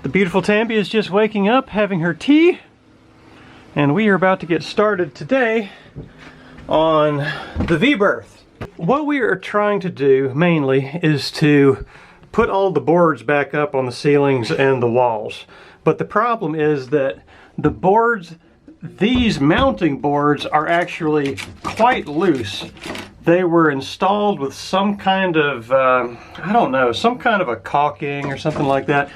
The beautiful Tambi is just waking up, having her tea, and we are about to get started today on the V-berth. What we are trying to do mainly is to put all the boards back up on the ceilings and the walls. But the problem is that the boards, these mounting boards, are actually quite loose. They were installed with some kind of, I don't know, some kind of a caulking or something like that.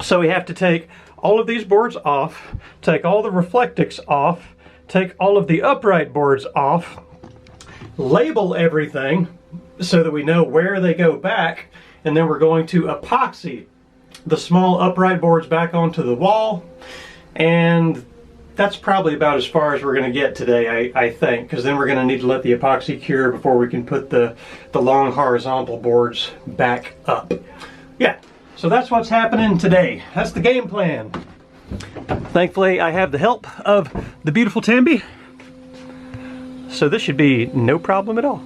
So we have to take all of these boards off, take all the reflectics off, take all of the upright boards off, label everything so that we know where they go back, and then we're going to epoxy the small upright boards back onto the wall. And that's probably about as far as we're going to get today, I think, because then we're going to need to let the epoxy cure before we can put the long horizontal boards back up. Yeah. So that's what's happening today. That's the game plan. Thankfully, I have the help of the beautiful Tambi, so this should be no problem at all.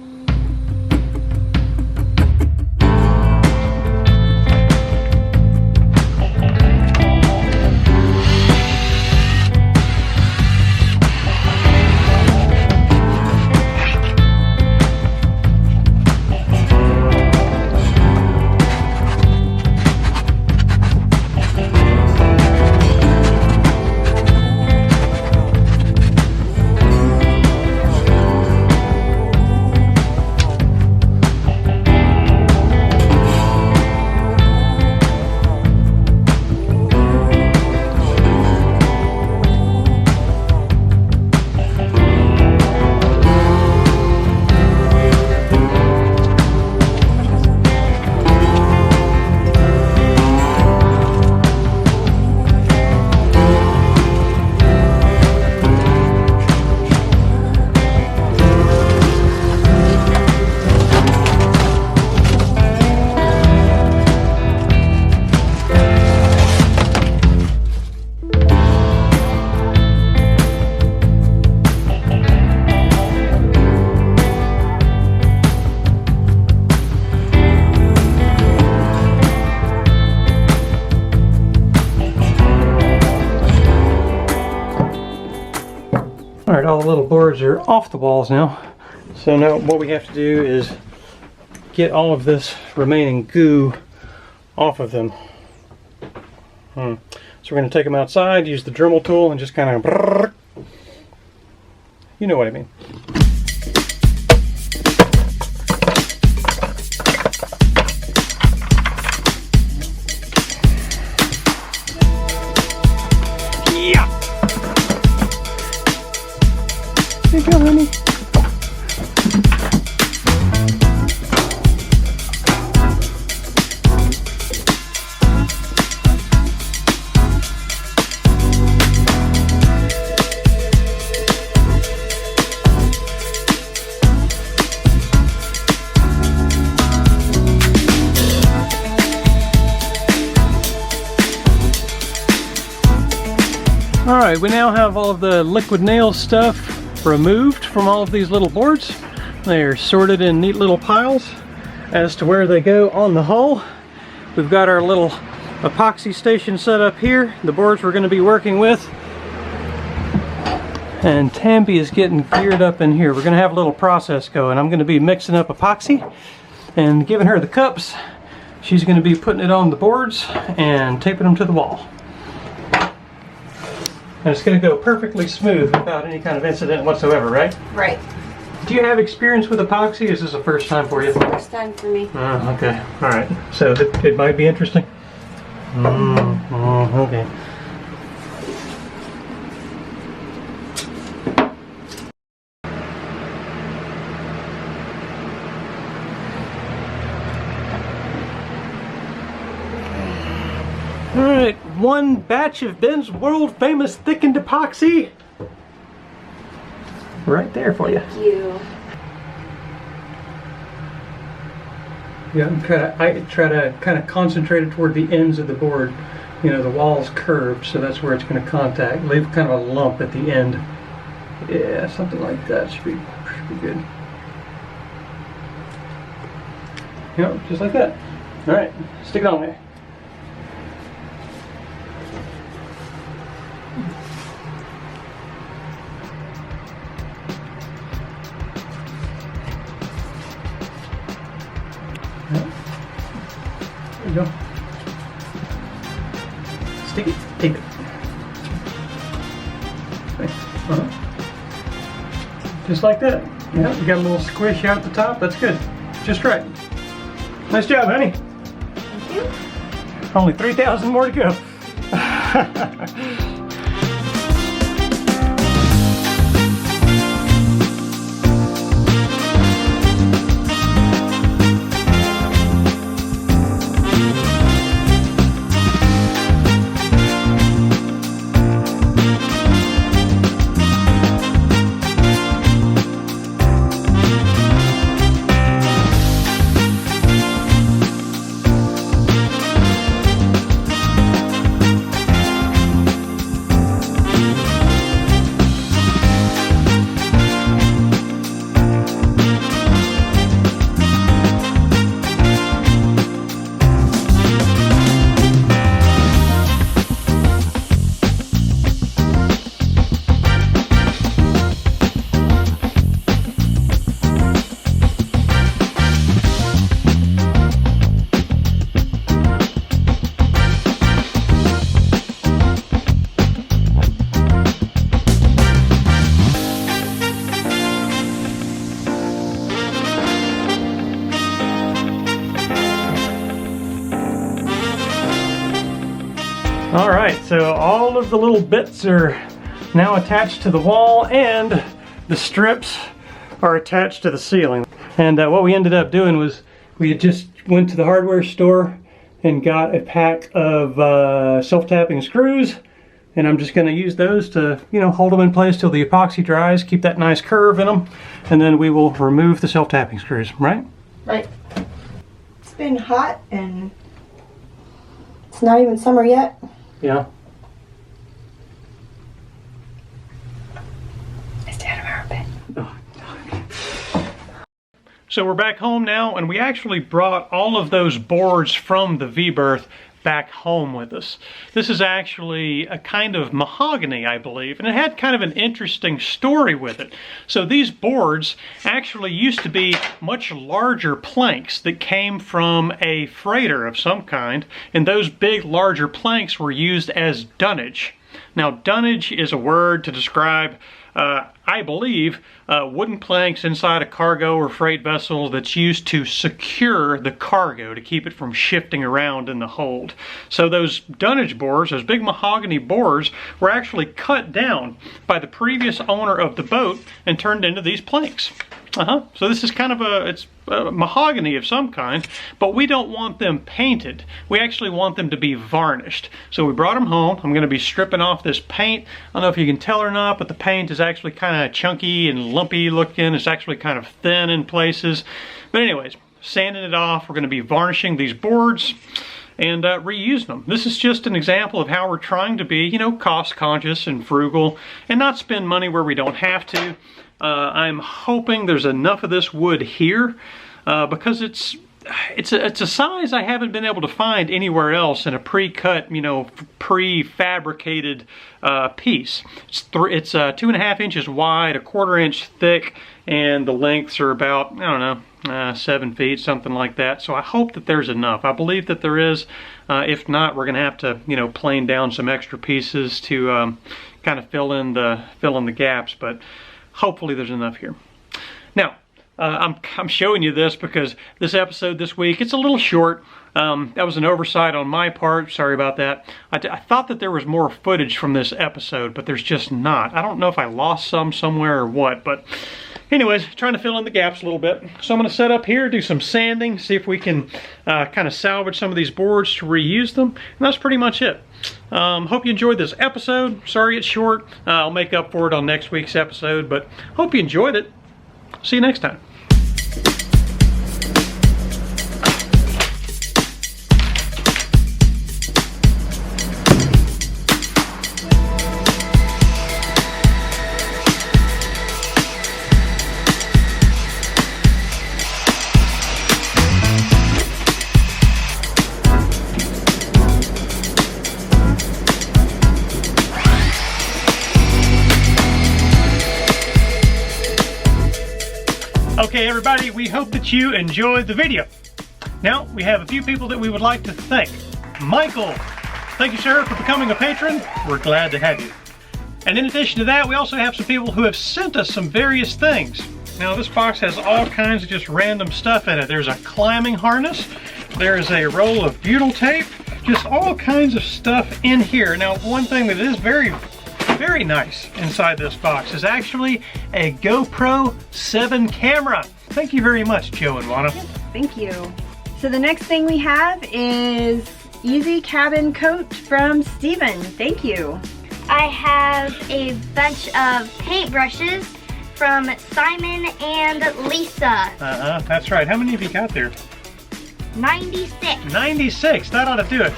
Alright, all the little boards are off the walls now. So now what we have to do is get all of this remaining goo off of them. So we're going to take them outside, use the Dremel tool, and just kind of... You know what I mean. There you go, honey. All right, we now have all of the liquid nail stuff removed from all of these little boards. They are sorted in neat little piles as to where they go on the hull. We've got our little epoxy station set up here, the boards we're going to be working with. And Tambi is getting geared up in here. We're going to have a little process going. I'm going to be mixing up epoxy and giving her the cups. She's going to be putting it on the boards and taping them to the wall. And it's going to go perfectly smooth without any kind of incident whatsoever, right? Right. Do you have experience with epoxy? Is this the first time for you? First time for me. Okay. All right. So it might be interesting. Okay. All right, one batch of Ben's world famous thickened epoxy. Right there for you. Thank you. Yeah, I try to kind of concentrate it toward the ends of the board. You know, the wall's curved, so that's where it's going to contact. Leave kind of a lump at the end. Yeah, something like that should be good. Yep, just like that. All right, stick it on there. go. Stick it, tape it. Just like that. Yeah, you got a little squish out the top. That's good. Just right. Nice job, honey. Thank you. Only 3,000 more to go. All right, so all of the little bits are now attached to the wall and the strips are attached to the ceiling. And what we ended up doing was we just went to the hardware store and got a pack of self-tapping screws, and I'm just going to use those to, you know, hold them in place till the epoxy dries, keep that nice curve in them, and then we will remove the self-tapping screws, right? Right. It's been hot and it's not even summer yet. Yeah. It's down to ARMPIT. So we're back home now, and we actually brought all of those boards from the V-berth back home with us. This is actually a kind of mahogany, I believe, and it had kind of an interesting story with it. So these boards actually used to be much larger planks that came from a freighter of some kind, and those big larger planks were used as dunnage. Now, dunnage is a word to describe I believe, wooden planks inside a cargo or freight vessel that's used to secure the cargo, to keep it from shifting around in the hold. So those dunnage boards, those big mahogany boards, were actually cut down by the previous owner of the boat and turned into these planks. So this is kind of it's mahogany of some kind, but we don't want them painted. We actually want them to be varnished. So we brought them home. I'm going to be stripping off this paint. I don't know if you can tell or not, but the paint is actually kind of chunky and lumpy looking. It's actually kind of thin in places. But anyways, sanding it off. We're going to be varnishing these boards and reusing them. This is just an example of how we're trying to be, you know, cost conscious and frugal and not spend money where we don't have to. I'm hoping there's enough of this wood here because it's a size I haven't been able to find anywhere else in a pre-cut, you know, pre-fabricated piece. It's 2.5 inches wide, 1/4 inch thick, and the lengths are about, I don't know, 7 feet, something like that. So I hope that there's enough. I believe that there is. If not, we're going to have to, you know, plane down some extra pieces to kind of fill in the gaps. But hopefully there's enough here. Now, I'm showing you this because this episode this week, it's a little short. That was an oversight on my part. Sorry about that. I thought that there was more footage from this episode, but there's just not. I don't know if I lost some somewhere or what, but anyways, trying to fill in the gaps a little bit. So I'm going to set up here, do some sanding, see if we can kind of salvage some of these boards to reuse them, and that's pretty much it. Hope you enjoyed this episode. Sorry it's short. I'll make up for it on next week's episode, but hope you enjoyed it. See you next time. Okay, everybody, we hope that you enjoyed the video. Now, we have a few people that we would like to thank. Michael, thank you, sir, for becoming a patron. We're glad to have you. And in addition to that, we also have some people who have sent us some various things. Now, this box has all kinds of just random stuff in it. There's a climbing harness. There is a roll of butyl tape. Just all kinds of stuff in here. Now, one thing that is very, very nice inside this box is actually a GoPro 7 camera. Thank you very much, Joe and Juana. Thank you. So the next thing we have is Easy Cabin Coat from Steven. Thank you. I have a bunch of paintbrushes from Simon and Lisa. That's right. How many have you got there? 96. 96. That ought to do it.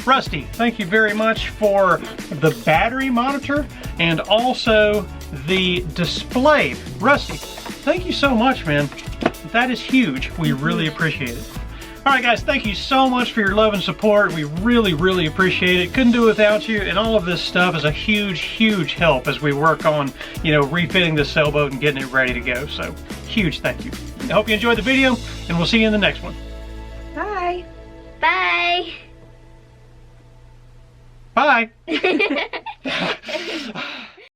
Rusty, thank you very much for the battery monitor and also the display. Rusty, thank you so much, man. That is huge. We really appreciate it. All right, guys, thank you so much for your love and support. We really, really appreciate it. Couldn't do it without you, and all of this stuff is a huge, huge help as we work on, refitting this sailboat and getting it ready to go. So, huge thank you. I hope you enjoyed the video, and we'll see you in the next one. Bye. Bye. Bye.